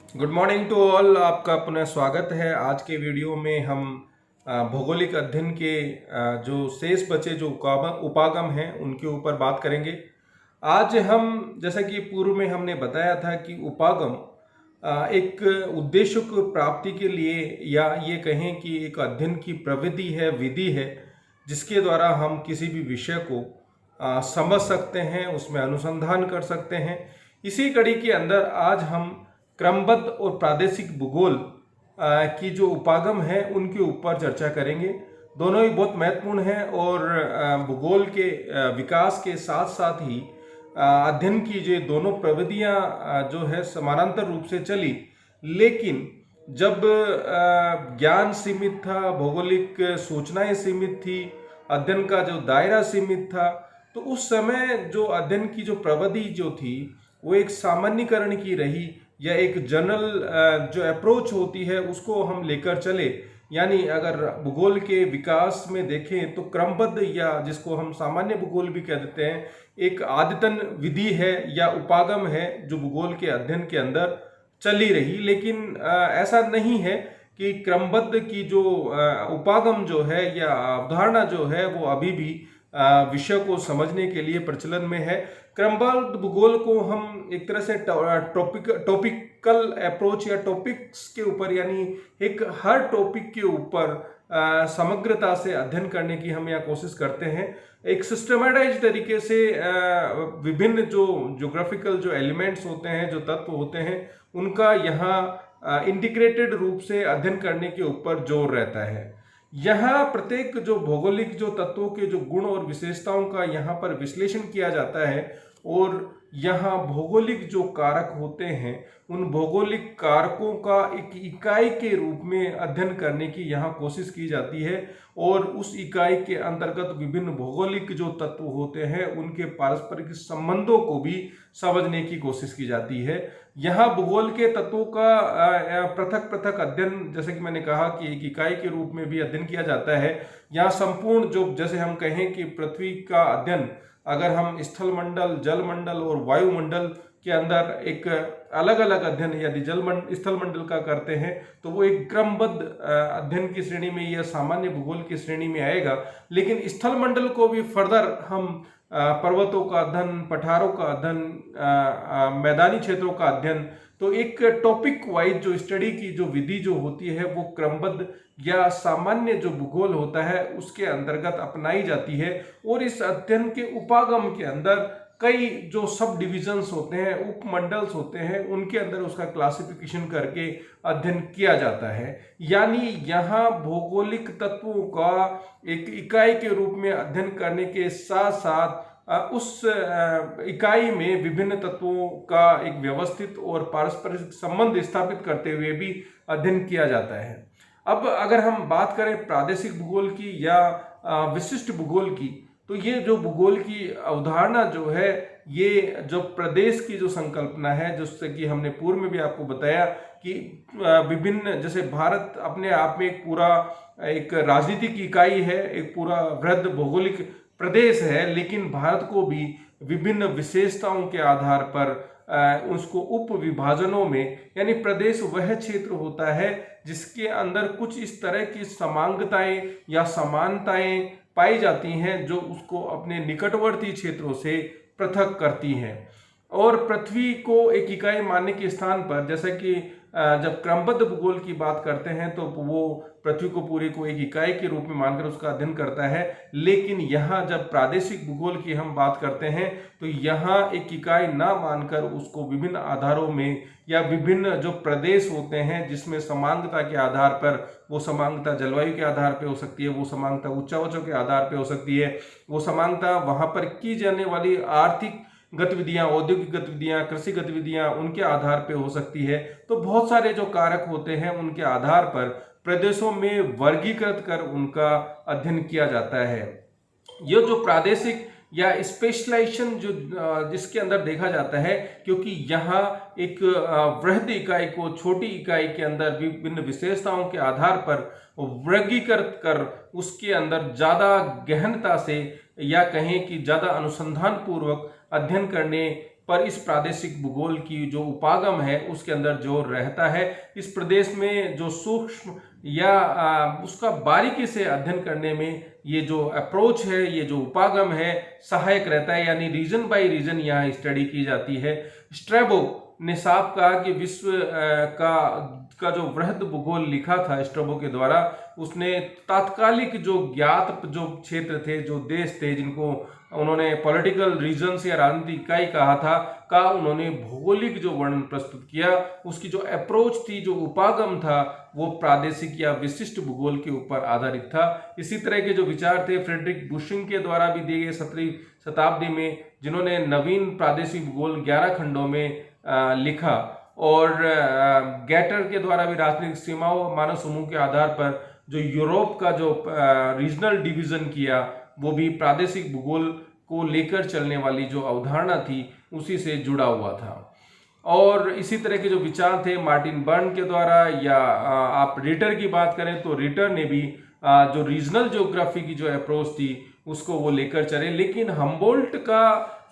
Good morning to all. आपका पुनः स्वागत है। आज के वीडियो में हम भौगोलिक अध्ययन के जो शेष बचे जो उपागम हैं उनके ऊपर बात करेंगे। आज हम जैसा कि पूर्व में हमने बताया था कि उपागम एक उद्देश्य को प्राप्ति के लिए या ये कहें कि एक अध्ययन की प्रविधि है, विधि है, जिसके द्वारा हम किसी भी विषय को समझ सकते हैं, उसमें अनुसंधान कर सकते हैं। इसी कड़ी के अंदर आज हम क्रमबद्ध और प्रादेशिक भूगोल की जो उपागम है उनके ऊपर चर्चा करेंगे। दोनों ही बहुत महत्वपूर्ण हैं और भूगोल के विकास के साथ साथ ही अध्ययन की जो दोनों प्रविधियां जो है समानांतर रूप से चली, लेकिन जब ज्ञान सीमित था, भौगोलिक सूचनाएं सीमित थी, अध्ययन का जो दायरा सीमित था, तो उस समय जो अध्ययन की जो प्रविधि जो थी वो एक सामान्यीकरण की रही या एक जनरल जो अप्रोच होती है उसको हम लेकर चले। यानी अगर भूगोल के विकास में देखें तो क्रमबद्ध या जिसको हम सामान्य भूगोल भी कह देते हैं, एक आदतन विधि है या उपागम है जो भूगोल के अध्ययन के अंदर चली रही। लेकिन ऐसा नहीं है कि क्रमबद्ध की जो उपागम जो है या अवधारणा जो है वो अभी भी विषय को समझने के लिए प्रचलन में है। क्रमबद्ध भूगोल को हम एक तरह से टॉपिकल अप्रोच या टॉपिक्स के ऊपर, यानी एक हर टॉपिक के ऊपर समग्रता से अध्ययन करने की हम यहाँ कोशिश करते हैं। एक सिस्टमेटाइज तरीके से विभिन्न जो ज्योग्राफिकल जो एलिमेंट्स होते हैं, जो तत्व होते हैं, उनका यहाँ इंटीग्रेटेड रूप से अध्ययन करने के ऊपर जोर रहता है। यहाँ प्रत्येक जो भौगोलिक जो तत्वों के जो गुण और विशेषताओं का यहाँ पर विश्लेषण किया जाता है और यहाँ भौगोलिक जो कारक होते हैं उन भौगोलिक कारकों का एक इकाई के रूप में अध्ययन करने की यहाँ कोशिश की जाती है और उस इकाई के अंतर्गत विभिन्न भौगोलिक जो तत्व होते हैं उनके पारस्परिक संबंधों को भी समझने की कोशिश की जाती है। यहाँ भूगोल के तत्वों का पृथक पृथक अध्ययन, जैसे कि मैंने कहा कि एक इकाई के रूप में भी अध्ययन किया जाता है। यहाँ संपूर्ण जो, जैसे हम कहें कि पृथ्वी का अध्ययन अगर हम स्थल मंडल, जल मंडल और वायुमंडल के अंदर एक अलग अलग अध्ययन यदि स्थल मंडल का करते हैं तो वो एक क्रमबद्ध अध्ययन की श्रेणी में या सामान्य भूगोल की श्रेणी में आएगा। लेकिन स्थल मंडल को भी फर्दर हम पर्वतों का अध्ययन, पठारों का अध्ययन, मैदानी क्षेत्रों का अध्ययन, तो एक टॉपिक वाइज जो स्टडी की जो विधि जो होती है वो क्रमबद्ध या सामान्य जो भूगोल होता है उसके अंतर्गत अपनाई जाती है। और इस अध्ययन के उपागम के अंदर कई जो सब डिविजन्स होते हैं, उपमंडल्स होते हैं, उनके अंदर उसका क्लासिफिकेशन करके अध्ययन किया जाता है। यानी यहाँ भौगोलिक तत्वों का एक इकाई के रूप में अध्ययन करने के साथ साथ उस इकाई में विभिन्न तत्वों का एक व्यवस्थित और पारस्परिक संबंध स्थापित करते हुए भी अध्ययन किया जाता है। अब अगर हम बात करें प्रादेशिक भूगोल की या विशिष्ट भूगोल की, तो ये जो भूगोल की अवधारणा जो है, ये जो प्रदेश की जो संकल्पना है, जिससे कि हमने पूर्व में भी आपको बताया कि विभिन्न, जैसे भारत अपने आप में एक पूरा एक राजनीतिक इकाई है, एक पूरा वृहद भौगोलिक प्रदेश है, लेकिन भारत को भी विभिन्न विशेषताओं के आधार पर उसको उप विभाजनों में, यानी प्रदेश वह क्षेत्र होता है जिसके अंदर कुछ इस तरह की समांगताएं या समानताएं पाई जाती हैं जो उसको अपने निकटवर्ती क्षेत्रों से पृथक करती हैं। और पृथ्वी को एक इकाई मानने के स्थान पर, जैसा कि जब क्रमबद्ध भूगोल की बात करते हैं तो वो पृथ्वी को पूरी को एक इकाई के रूप में मानकर उसका अध्ययन करता है। लेकिन यहाँ जब प्रादेशिक भूगोल की हम बात करते हैं तो यहाँ एक इकाई ना मानकर उसको विभिन्न आधारों में या विभिन्न जो प्रदेश होते हैं जिसमें समांगता के आधार पर, वो समांगता जलवायु के आधार पर हो सकती है, वो समांगता उच्चावचों के आधार पर हो सकती है, वो समांगता वहाँ पर की जाने वाली आर्थिक गतिविधियां, औद्योगिक गतिविधियां, कृषि गतिविधियां, उनके आधार पे हो सकती है। तो बहुत सारे जो कारक होते हैं उनके आधार पर प्रदेशों में वर्गीकृत कर उनका अध्ययन किया जाता है। ये जो प्रादेशिक या स्पेशलाइजेशन जो जिसके अंदर देखा जाता है, क्योंकि यहाँ एक वृहद इकाई को छोटी इकाई के अंदर विभिन्न विशेषताओं के आधार पर वर्गीकृत कर उसके अंदर ज़्यादा गहनता से या कहें कि ज़्यादा अनुसंधान पूर्वक अध्ययन करने पर इस प्रादेशिक भूगोल की जो उपागम है उसके अंदर जोर रहता है। इस प्रदेश में जो सूक्ष्म या उसका बारीकी से अध्ययन करने में ये जो अप्रोच है, ये जो उपागम है, सहायक रहता है। यानी रीजन बाय रीजन यहाँ स्टडी की जाती है। स्ट्रैबो ने साफ कहा कि विश्व का जो वृहद भूगोल लिखा था स्ट्रैबो के द्वारा, उसने तात्कालिक जो ज्ञात जो क्षेत्र थे, जो देश थे, जिनको उन्होंने पॉलिटिकल रीजन्स या राजनीतिक इकाई कहा था, का उन्होंने भौगोलिक जो वर्णन प्रस्तुत किया। उसकी जो अप्रोच थी, जो उपागम था, वो प्रादेशिक या विशिष्ट भूगोल के ऊपर आधारित था। इसी तरह के जो विचार थे फ्रेडरिक बुशिंग के द्वारा भी दिए गए 17वीं शताब्दी में, जिन्होंने नवीन प्रादेशिक भूगोल 11 खंडों में लिखा, और गैटर के द्वारा भी राजनीतिक सीमाओं मानव समूह के आधार पर जो यूरोप का जो रीजनल डिवीजन किया, वो भी प्रादेशिक भूगोल को लेकर चलने वाली जो अवधारणा थी उसी से जुड़ा हुआ था। और इसी तरह के जो विचार थे मार्टिन बर्न के द्वारा, या आप रिटर की बात करें तो रिटर ने भी जो रीजनल ज्योग्राफी की जो अप्रोच थी उसको वो लेकर चले। लेकिन हम्बोल्ट का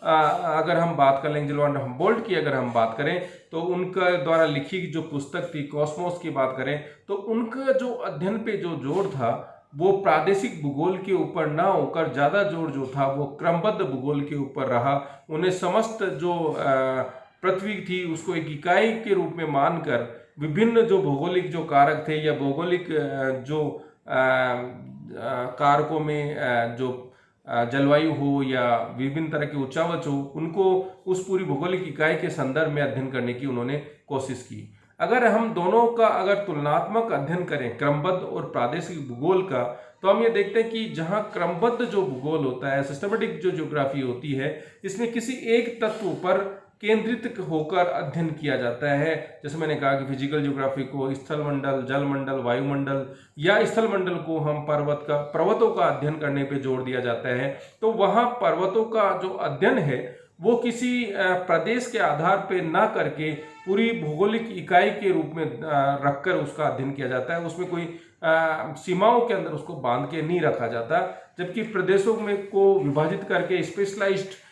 अगर हम बात कर लें, एंजेलो हम्बोल्ट की अगर हम बात करें, तो उनका द्वारा लिखी जो पुस्तक थी कॉस्मोस की बात करें, तो उनका जो अध्ययन पे जो जोर था वो प्रादेशिक भूगोल के ऊपर ना होकर ज़्यादा जोर जो था वो क्रमबद्ध भूगोल के ऊपर रहा। उन्हें समस्त जो पृथ्वी थी उसको एक इकाई के रूप में मानकर विभिन्न जो भौगोलिक जो कारक थे, या भौगोलिक जो कारकों में जो जलवायु हो या विभिन्न तरह के उच्चावच हो, उनको उस पूरी भौगोलिक इकाई के संदर्भ में अध्ययन करने की उन्होंने कोशिश की। अगर हम दोनों का अगर तुलनात्मक अध्ययन करें, क्रमबद्ध और प्रादेशिक भूगोल का, तो हम ये देखते हैं कि जहां क्रमबद्ध जो भूगोल होता है, सिस्टमेटिक जो ज्योग्राफी होती है, इसमें किसी एक तत्व पर केंद्रित होकर अध्ययन किया जाता है। जैसे मैंने कहा कि फिजिकल ज्योग्राफी को स्थल मंडल, जल मंडल, वायुमंडल, या स्थल मंडल को हम पर्वतों का अध्ययन करने पे जोर दिया जाता है। तो वहाँ पर्वतों का जो अध्ययन है वो किसी प्रदेश के आधार पे ना करके पूरी भौगोलिक इकाई के रूप में रखकर उसका अध्ययन किया जाता है। उसमें कोई सीमाओं के अंदर उसको बांध के नहीं रखा जाता, जबकि प्रदेशों में को विभाजित करके स्पेशलाइज्ड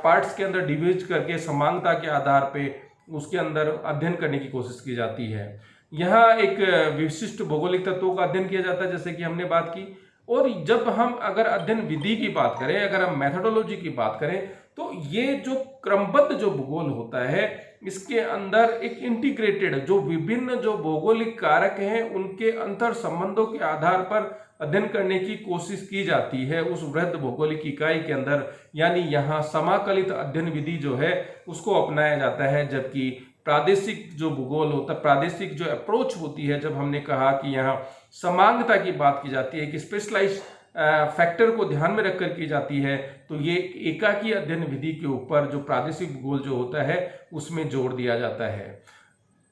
पार्ट्स के अंदर डिवाइड करके समानता के आधार पे उसके अंदर अध्ययन करने की कोशिश की जाती है। यहाँ एक विशिष्ट भौगोलिक तत्वों का अध्ययन किया जाता है, जैसे कि हमने बात की। और जब हम अगर अध्ययन विधि की बात करें, अगर हम मेथोडोलॉजी की बात करें, तो ये जो क्रमबद्ध जो भूगोल होता है, इसके अंदर एक इंटीग्रेटेड जो विभिन्न जो भौगोलिक कारक हैं उनके अंतर संबंधों के आधार पर अध्ययन करने की कोशिश की जाती है उस वृहद भौगोलिक इकाई के अंदर। यानी यहाँ समाकलित अध्ययन विधि जो है उसको अपनाया जाता है, जबकि प्रादेशिक जो भूगोल होता है, प्रादेशिक जो अप्रोच होती है, जब हमने कहा कि यहाँ समांगता की बात की जाती है, कि स्पेशलाइज्ड फैक्टर को ध्यान में रखकर की जाती है, तो ये एकाकी अध्ययन विधि के ऊपर जो प्रादेशिक भूगोल जो होता है उसमें जोर दिया जाता है।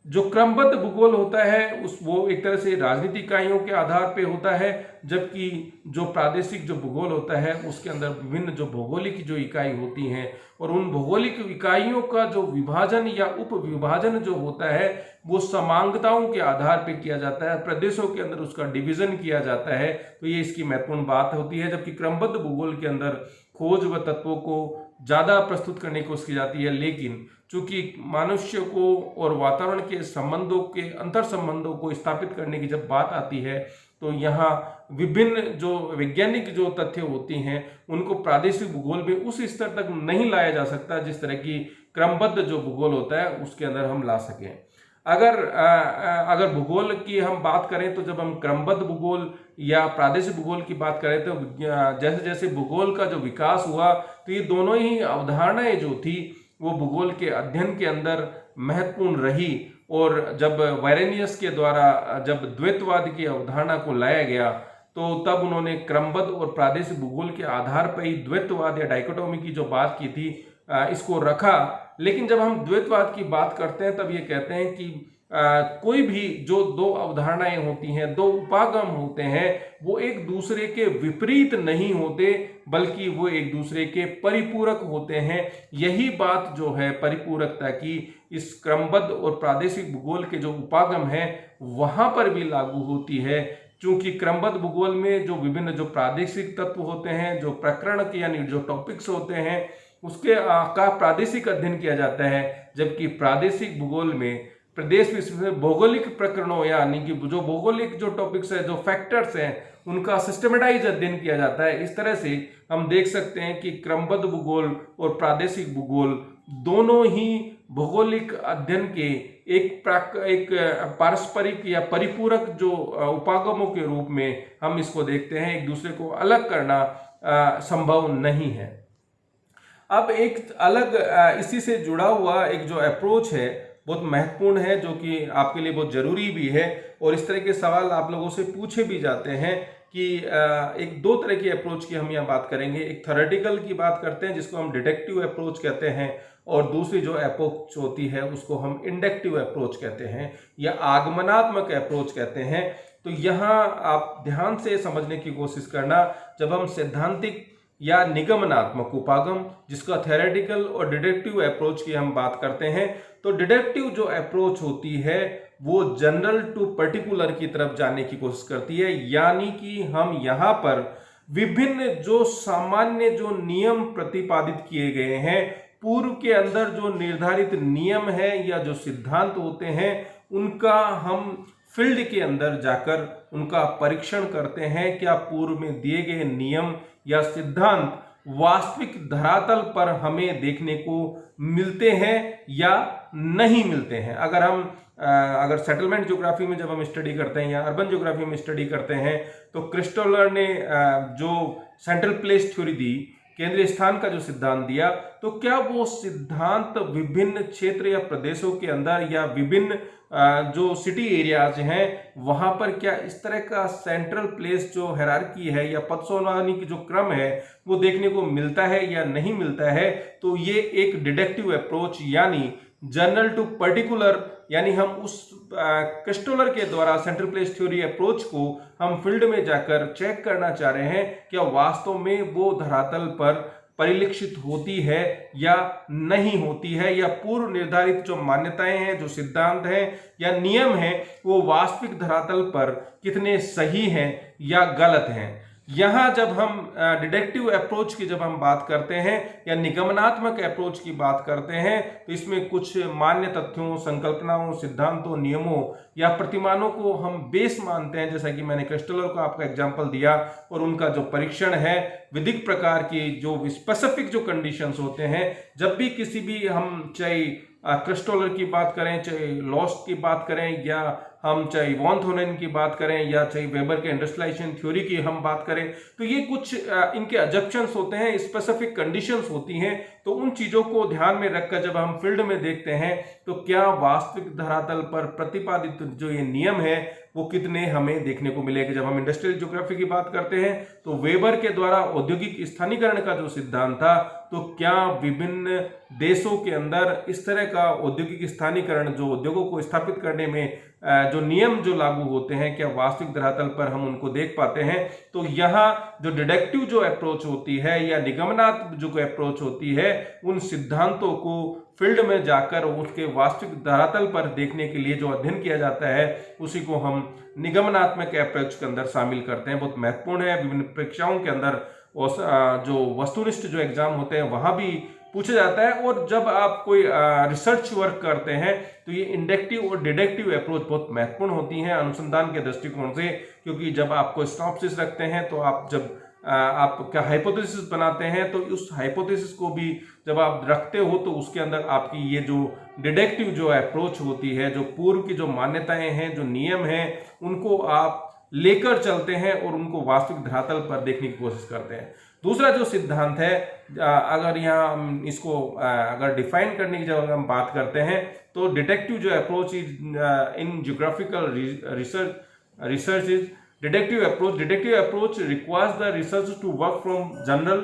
जो क्रमबद्ध भूगोल होता है वो एक तरह से राजनीतिक इकाइयों के आधार पे होता है, जबकि जो प्रादेशिक जो भूगोल होता है उसके अंदर विभिन्न जो भौगोलिक जो इकाई होती हैं, और उन भौगोलिक इकाइयों का जो विभाजन या उप विभाजन जो होता है वो समांगताओं के आधार पे किया जाता है, प्रदेशों के अंदर उसका डिवीजन किया जाता है। तो ये इसकी महत्वपूर्ण बात होती है। जबकि क्रमबद्ध भूगोल के अंदर खोज व तत्वों को ज़्यादा प्रस्तुत करने की कोशिश की जाती है, लेकिन चूंकि मनुष्य को और वातावरण के संबंधों के अंतर संबंधों को स्थापित करने की जब बात आती है, तो यहाँ विभिन्न जो वैज्ञानिक जो तथ्य होती हैं उनको प्रादेशिक भूगोल में उस स्तर तक नहीं लाया जा सकता जिस तरह की क्रमबद्ध जो भूगोल होता है उसके अंदर हम ला सकें। अगर भूगोल की हम बात करें, तो जब हम क्रमबद्ध भूगोल या प्रादेशिक भूगोल की बात करें, तो जैसे जैसे भूगोल का जो विकास हुआ, तो ये दोनों ही अवधारणाएं जो थी वो भूगोल के अध्ययन के अंदर महत्वपूर्ण रही। और जब वायरेनियस के द्वारा जब द्वैतवाद की अवधारणा को लाया गया, तो तब उन्होंने क्रमबद्ध और प्रादेशिक भूगोल के आधार पर ही द्वैतवाद या डाइकोटोमी की जो बात की थी इसको रखा। लेकिन जब हम द्वैतवाद की बात करते हैं तब ये कहते हैं कि कोई भी जो दो अवधारणाएं होती हैं, दो उपागम होते हैं, वो एक दूसरे के विपरीत नहीं होते, बल्कि वो एक दूसरे के परिपूरक होते हैं। यही बात जो है परिपूरकता की इस क्रमबद्ध और प्रादेशिक भूगोल के जो उपागम है वहां पर भी लागू होती है। क्योंकि क्रमबद्ध भूगोल में जो विभिन्न जो प्रादेशिक तत्व होते हैं, जो प्रकरण के यानी जो टॉपिक्स होते हैं, उसके का प्रादेशिक अध्ययन किया जाता है, जबकि प्रादेशिक भूगोल में प्रदेश विशेष भौगोलिक प्रकरणों यानी कि जो भौगोलिक जो टॉपिक्स है, जो फैक्टर्स हैं, उनका सिस्टमेटाइज अध्ययन किया जाता है। इस तरह से हम देख सकते हैं कि क्रमबद्ध भूगोल और प्रादेशिक भूगोल दोनों ही भौगोलिक अध्ययन के एक पारस्परिक या परिपूरक जो उपागमों के रूप में हम इसको देखते हैं। एक दूसरे को अलग करना संभव नहीं है। अब एक अलग इसी से जुड़ा हुआ एक जो अप्रोच है बहुत महत्वपूर्ण है, जो कि आपके लिए बहुत जरूरी भी है, और इस तरह के सवाल आप लोगों से पूछे भी जाते हैं कि एक दो तरह की अप्रोच की हम यहाँ बात करेंगे। एक थ्योरेटिकल की बात करते हैं जिसको हम डिडक्टिव अप्रोच कहते हैं, और दूसरी जो अप्रोच होती है उसको हम इंडक्टिव अप्रोच कहते हैं या आगमनात्मक अप्रोच कहते हैं। तो यहाँ आप ध्यान से समझने की कोशिश करना, जब हम सैद्धांतिक या निगमनात्मक उपागम जिसका थ्योरेटिकल और डिडक्टिव अप्रोच की हम बात करते हैं, तो डिडक्टिव जो अप्रोच होती है वो जनरल टू पर्टिकुलर की तरफ जाने की कोशिश करती है, यानी कि हम यहाँ पर विभिन्न जो सामान्य जो नियम प्रतिपादित किए गए हैं, पूर्व के अंदर जो निर्धारित नियम है या जो सिद्धांत होते हैं, उनका हम फील्ड के अंदर जाकर उनका परीक्षण करते हैं। क्या पूर्व में दिए गए नियम या सिद्धांत वास्तविक धरातल पर हमें देखने को मिलते हैं या नहीं मिलते हैं। अगर सेटलमेंट ज्योग्राफी में जब हम स्टडी करते हैं या अर्बन ज्योग्राफी में स्टडी करते हैं, तो क्रिस्टोलर ने जो सेंट्रल प्लेस थ्योरी दी, केंद्रीय स्थान का जो सिद्धांत दिया, तो क्या वो सिद्धांत विभिन्न क्षेत्र या प्रदेशों के अंदर या विभिन्न जो सिटी एरियाज हैं वहां पर क्या इस तरह का सेंट्रल प्लेस जो हायरार्की है या पदसोनानी की जो क्रम है वो देखने को मिलता है या नहीं मिलता है। तो ये एक डिडक्टिव अप्रोच यानी जनरल टू पर्टिकुलर, यानी हम उस क्रिस्टोलर के द्वारा सेंट्रल प्लेस थ्योरी अप्रोच को हम फील्ड में जाकर चेक करना चाह रहे हैं क्या वास्तव में वो धरातल पर परिलक्षित होती है या नहीं होती है, या पूर्व निर्धारित जो मान्यताएं हैं, जो सिद्धांत हैं या नियम हैं, वो वास्तविक धरातल पर कितने सही हैं या गलत हैं। यहाँ जब हम डिडक्टिव अप्रोच की जब हम बात करते हैं या निगमनात्मक अप्रोच की बात करते हैं, तो इसमें कुछ मान्य तथ्यों, संकल्पनाओं, सिद्धांतों, नियमों या प्रतिमानों को हम बेस मानते हैं, जैसा कि मैंने क्रिस्टोलर का आपका एग्जांपल दिया, और उनका जो परीक्षण है विधिक प्रकार की जो स्पेसिफिक जो कंडीशंस होते हैं, जब भी किसी भी हम चाहे क्रिस्टोलर की बात करें, चाहे लॉस्ट की बात करें, या हम चाहे वॉन थोनेन की बात करें, या चाहे वेबर के इंडस्ट्रियलाइजेशन थ्योरी की हम बात करें, तो ये कुछ इनके अजम्पशंस होते हैं, स्पेसिफिक कंडीशंस होती हैं। तो उन चीजों को ध्यान में रखकर जब हम फील्ड में देखते हैं तो क्या वास्तविक धरातल पर प्रतिपादित जो ये नियम है वो कितने हमें देखने को मिलेगा। जब हम इंडस्ट्रियल ज्योग्राफी की बात करते हैं तो वेबर के द्वारा औद्योगिक स्थानीकरण का जो सिद्धांत था, तो क्या विभिन्न देशों के अंदर इस तरह का औद्योगिक स्थानीकरण, जो उद्योगों को स्थापित करने में जो नियम जो लागू होते हैं, क्या वास्तविक धरातल पर हम उनको देख पाते हैं। तो यहाँ जो डिडक्टिव जो अप्रोच होती है या निगमनात्मक जो अप्रोच होती है, उन सिद्धांतों को फील्ड में जाकर उसके वास्तविक धरातल पर देखने के लिए जो अध्ययन किया जाता है उसी को हम निगमनात्मक अप्रोच के अंदर शामिल करते हैं। बहुत महत्वपूर्ण है, विभिन्न परीक्षाओं के अंदर जो वस्तुनिष्ठ जो एग्जाम होते हैं वहां भी पूछा जाता है। और जब आप कोई रिसर्च वर्क करते हैं तो ये इंडक्टिव और डिडक्टिव अप्रोच बहुत महत्वपूर्ण होती हैं अनुसंधान के दृष्टिकोण से, क्योंकि जब आपको सिनॉप्सिस रखते हैं तो आप जब आपका हाइपोथेसिस बनाते हैं तो उस हाइपोथेसिस को भी जब आप रखते हो तो उसके अंदर आपकी ये जो डिडक्टिव जो अप्रोच होती है, जो पूर्व की जो मान्यताएं हैं, जो नियम हैं, उनको आप लेकर चलते हैं और उनको वास्तविक धरातल पर देखने की कोशिश करते हैं। दूसरा जो सिद्धांत है, अगर यहाँ हम इसको अगर डिफाइन करने की जब हम बात करते हैं तो डिडक्टिव जो approach is in geographical research is deductive approach requires the research to work from general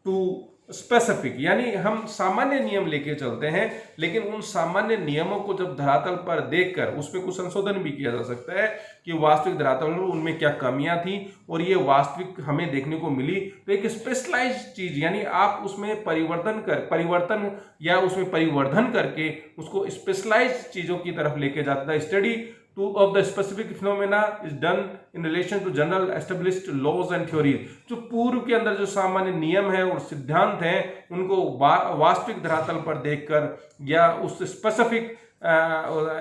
to specific, यानी हम सामान्य नियम लेके चलते हैं, लेकिन उन सामान्य नियमों को जब धरातल पर देखकर उसमें कुछ संशोधन भी किया जा सकता है कि वास्तविक धरातल पर उनमें क्या कमियां थी और ये वास्तविक हमें देखने को मिली। तो एक स्पेशलाइज्ड चीज, यानी आप उसमें परिवर्तन या उसमें परिवर्धन करके उसको स्पेशलाइज्ड चीजों की तरफ लेके जाता था। Study of the specific phenomena is done in relation to general established laws and theories। जो पूर्व के अंदर जो सामान्य नियम है और सिद्धांत हैं उनको वास्तविक धरातल पर देखकर या उस स्पेसिफिक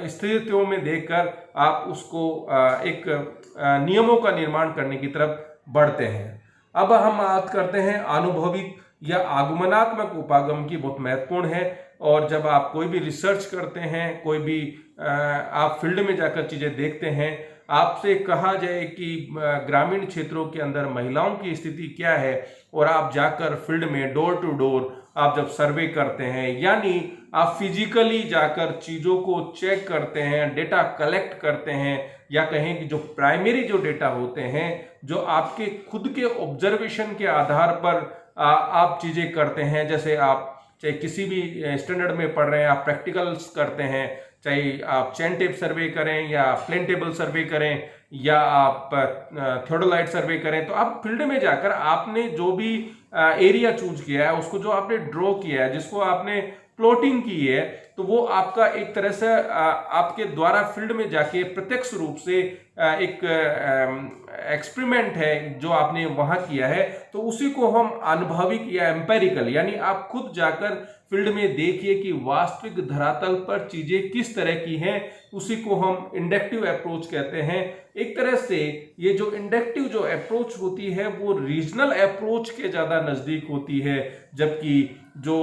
स्थितियों में देखकर आप उसको एक नियमों का निर्माण करने की तरफ बढ़ते हैं। अब हम बात करते हैं अनुभविक या आगमनात्मक उपागम की, बहुत महत्वपूर्ण है। और जब आप कोई भी रिसर्च करते हैं, कोई भी आप फील्ड में जाकर चीजें देखते हैं, आपसे कहा जाए कि ग्रामीण क्षेत्रों के अंदर महिलाओं की स्थिति क्या है और आप जाकर फील्ड में डोर टू डोर आप जब सर्वे करते हैं, यानी आप फिजिकली जाकर चीजों को चेक करते हैं, डेटा कलेक्ट करते हैं, या कहें कि जो प्राइमरी जो डेटा होते हैं, जो आपके खुद के ऑब्जर्वेशन के आधार पर आप चीजें करते हैं। जैसे आप चाहे किसी भी स्टैंडर्ड में पढ़ रहे हैं, आप प्रैक्टिकल्स करते हैं, चाहे आप चेन टेप सर्वे करें या प्लेन टेबल सर्वे करें या आप थियोडोलाइट सर्वे करें, तो आप फील्ड में जाकर आपने जो भी एरिया चूज किया है, उसको जो आपने ड्रॉ किया है, जिसको आपने प्लॉटिंग की है, तो वो आपका एक तरह से आपके द्वारा फील्ड में जाके प्रत्यक्ष रूप से एक एक्सपेरिमेंट है जो आपने वहां किया है, तो उसी को हम अनुभविक या एम्पेरिकल, यानी आप खुद जाकर फील्ड में देखिए कि वास्तविक धरातल पर चीजें किस तरह की हैं, उसी को हम इंडक्टिव अप्रोच कहते हैं। एक तरह से ये जो इंडक्टिव जो अप्रोच होती है वो रीजनल अप्रोच के ज्यादा नजदीक होती है, जबकि जो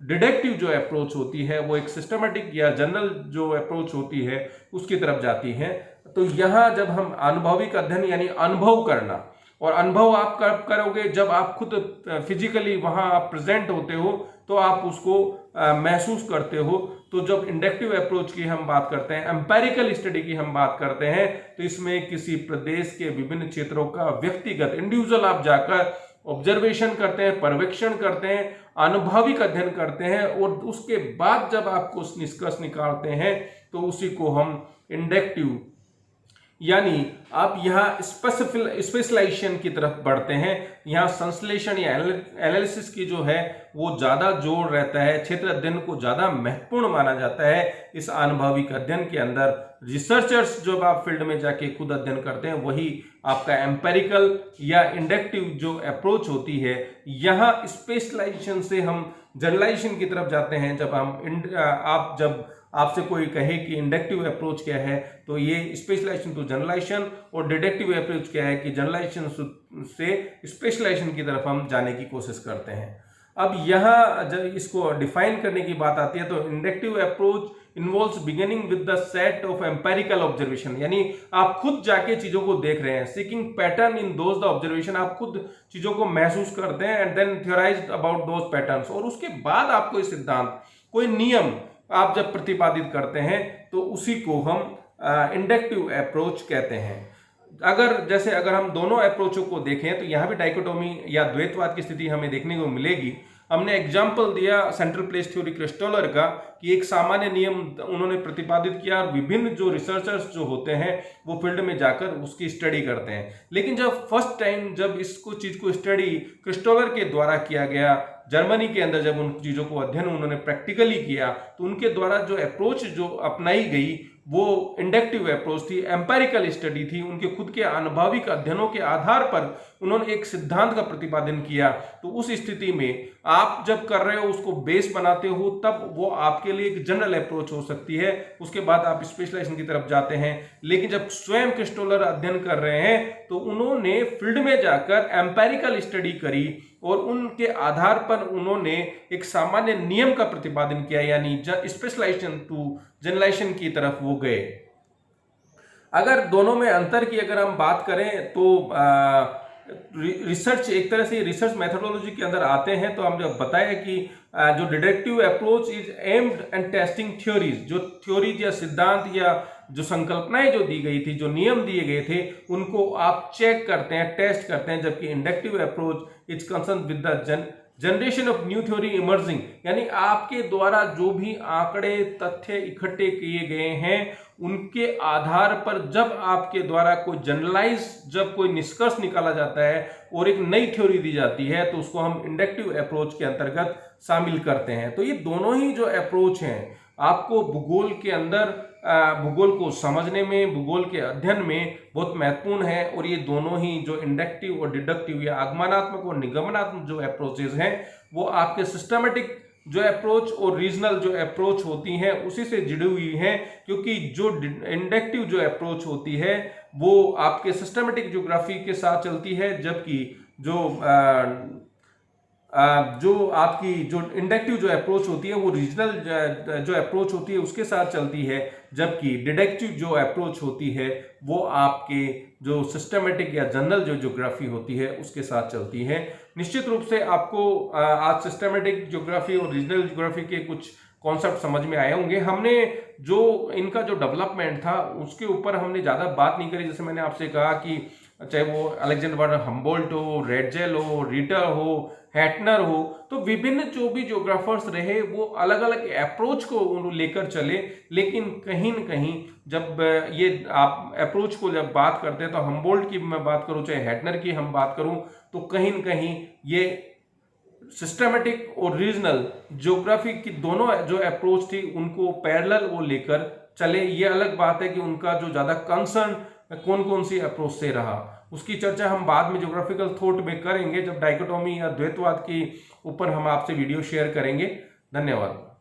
डिडक्टिव जो अप्रोच होती है वो एक सिस्टमेटिक या जनरल जो अप्रोच होती है उसकी तरफ जाती है। तो यहाँ जब हम अनुभविक अध्ययन यानी अनुभव करना, और अनुभव आप कब करोगे, जब आप खुद फिजिकली वहां आप प्रेजेंट होते हो तो आप उसको महसूस करते हो। तो जब इंडक्टिव अप्रोच की हम बात करते हैं, एम्पेरिकल स्टडी की हम बात करते हैं, तो इसमें किसी प्रदेश के विभिन्न क्षेत्रों का व्यक्तिगत इंडिविजुअल आप जाकर ऑब्जर्वेशन करते हैं, पर्यवेक्षण करते हैं, अनुभविक अध्ययन करते हैं, और उसके बाद जब आपको निष्कर्ष निकालते हैं तो उसी को हम इंडक्टिव, यानी आप यहाँ स्पेशलाइजेशन की तरफ बढ़ते हैं। यहाँ संश्लेषण या एनालिसिस की जो है वो ज्यादा जोर रहता है, क्षेत्र अध्ययन को ज्यादा महत्वपूर्ण माना जाता है। इस अनुभविक अध्ययन के अंदर रिसर्चर्स जब आप फील्ड में जाके खुद अध्ययन करते हैं, वही आपका एम्पेरिकल या इंडक्टिव जो अप्रोच होती है। यहाँ स्पेशलाइजेशन से हम जनरलाइजेशन की तरफ जाते हैं। जब आपसे कोई कहे कि इंडक्टिव अप्रोच क्या है, तो ये स्पेशलाइजेशन टू जनरलाइजेशन, और डिडक्टिव अप्रोच क्या है कि जनरलाइजेशन से स्पेशलाइजेशन की तरफ हम जाने की कोशिश करते हैं। अब यहाँ जब इसको डिफाइन करने की बात आती है, तो inductive approach involves beginning with the set of empirical observation, यानी आप खुद जाके चीजों को देख रहे हैं, seeking pattern in those the observation, आप खुद चीजों को महसूस करते हैं, and then theorized about those patterns, और उसके बाद आप कोई सिद्धांत, कोई नियम आप जब प्रतिपादित करते हैं तो उसी को हम इंडक्टिव अप्रोच कहते हैं। अगर हम दोनों अप्रोचों को देखें तो यहाँ भी डाइकोटोमी या द्वैतवाद की स्थिति हमें देखने को मिलेगी। हमने एग्जाम्पल दिया सेंट्रल प्लेस थ्योरी क्रिस्टोलर का, कि एक सामान्य नियम उन्होंने प्रतिपादित किया, और विभिन्न जो रिसर्चर्स जो होते हैं वो फील्ड में जाकर उसकी स्टडी करते हैं। लेकिन जब फर्स्ट टाइम जब इसको चीज को स्टडी क्रिस्टोलर के द्वारा किया गया, जर्मनी के अंदर जब उन चीजों को अध्ययन उन्होंने प्रैक्टिकली किया, तो उनके द्वारा जो अप्रोच जो अपनाई गई वो इंडक्टिव अप्रोच थी, एम्पेरिकल स्टडी थी। उनके खुद के अनुभविक अध्ययनों के आधार पर उन्होंने एक सिद्धांत का प्रतिपादन किया। तो उस स्थिति में आप जब कर रहे हो, उसको बेस बनाते हो, तब वो आपके लिए एक जनरल अप्रोच हो सकती है। उसके बाद आप स्पेशलाइजेशन की तरफ जाते हैं। लेकिन जब स्वयं क्रिस्टोलर अध्ययन कर रहे हैं तो उन्होंने फील्ड में जाकर एम्पेरिकल स्टडी करी, और उनके आधार पर उन्होंने एक सामान्य नियम का प्रतिपादन किया, यानी स्पेशलाइजेशन टू जनरलाइजेशन की तरफ वो गए। अगर दोनों में अंतर की अगर हम बात करें तो रिसर्च, एक तरह से रिसर्च मेथोडोलॉजी के अंदर आते हैं, तो हम जब बताया कि जो deductive approach is aimed and testing theories, जो थ्योरीज या सिद्धांत या जो संकल्पनाएं जो दी गई थी, जो नियम दिए गए थे, उनको आप चेक करते हैं, टेस्ट करते हैं। जबकि inductive approach is concern with the generation of new theory emerging, यानी आपके द्वारा जो भी आंकड़े तथ्य इकट्ठे किए गए हैं उनके आधार पर जब आपके द्वारा कोई जनरलाइज, जब कोई निष्कर्ष निकाला जाता है और एक नई थ्योरी दी जाती है, तो उसको हम इंडक्टिव अप्रोच के अंतर्गत शामिल करते हैं। तो ये दोनों ही जो अप्रोच हैं आपको भूगोल के अंदर भूगोल को समझने में, भूगोल के अध्ययन में बहुत महत्वपूर्ण है। और ये दोनों ही जो इंडक्टिव और डिडक्टिव या आगमनात्मक और निगमनात्मक जो अप्रोचेज हैं वो आपके सिस्टमेटिक जो अप्रोच और रीजनल जो अप्रोच होती हैं उसी से जुड़ी हुई हैं, क्योंकि जो इंडक्टिव जो अप्रोच होती है वो आपके सिस्टमेटिक ज्योग्राफी के साथ चलती है, जबकि जो आपकी जो इंडक्टिव जो अप्रोच होती है वो रीजनल जो अप्रोच होती है उसके साथ चलती है, जबकि डिडक्टिव जो अप्रोच होती है वो आपके जो सिस्टमेटिक या जनरल जो ज्योग्राफी होती है उसके साथ चलती है। निश्चित रूप से आपको आज सिस्टमेटिक ज्योग्राफी और रीजनल ज्योग्राफी के कुछ कॉन्सेप्ट समझ में आए होंगे। हमने जो इनका जो डेवलपमेंट था उसके ऊपर हमने ज़्यादा बात नहीं करी। जैसे मैंने आपसे कहा कि चाहे वो अलेक्जेंडर हम्बोल्ट हो, रेडजेल हो, रीटर हो, हैटनर हो, तो विभिन्न जो भी ज्योग्राफर्स रहे वो अलग अलग अप्रोच को लेकर चले, लेकिन कहीं न कहीं जब ये आप अप्रोच को जब बात करते हैं तो हम्बोल्ट की मैं बात करूं चाहे हैटनर की हम बात करूं, तो कहीं न कहीं ये सिस्टमेटिक और रीजनल ज्योग्राफी की दोनों जो अप्रोच थी उनको पैरेलल वो लेकर चले। ये अलग बात है कि उनका जो ज्यादा कंसर्न कौन कौन सी अप्रोच से रहा, उसकी चर्चा हम बाद में ज्योग्राफिकल थॉट में करेंगे जब डाइकोटोमी या द्वैतवाद के ऊपर हम आपसे वीडियो शेयर करेंगे। धन्यवाद।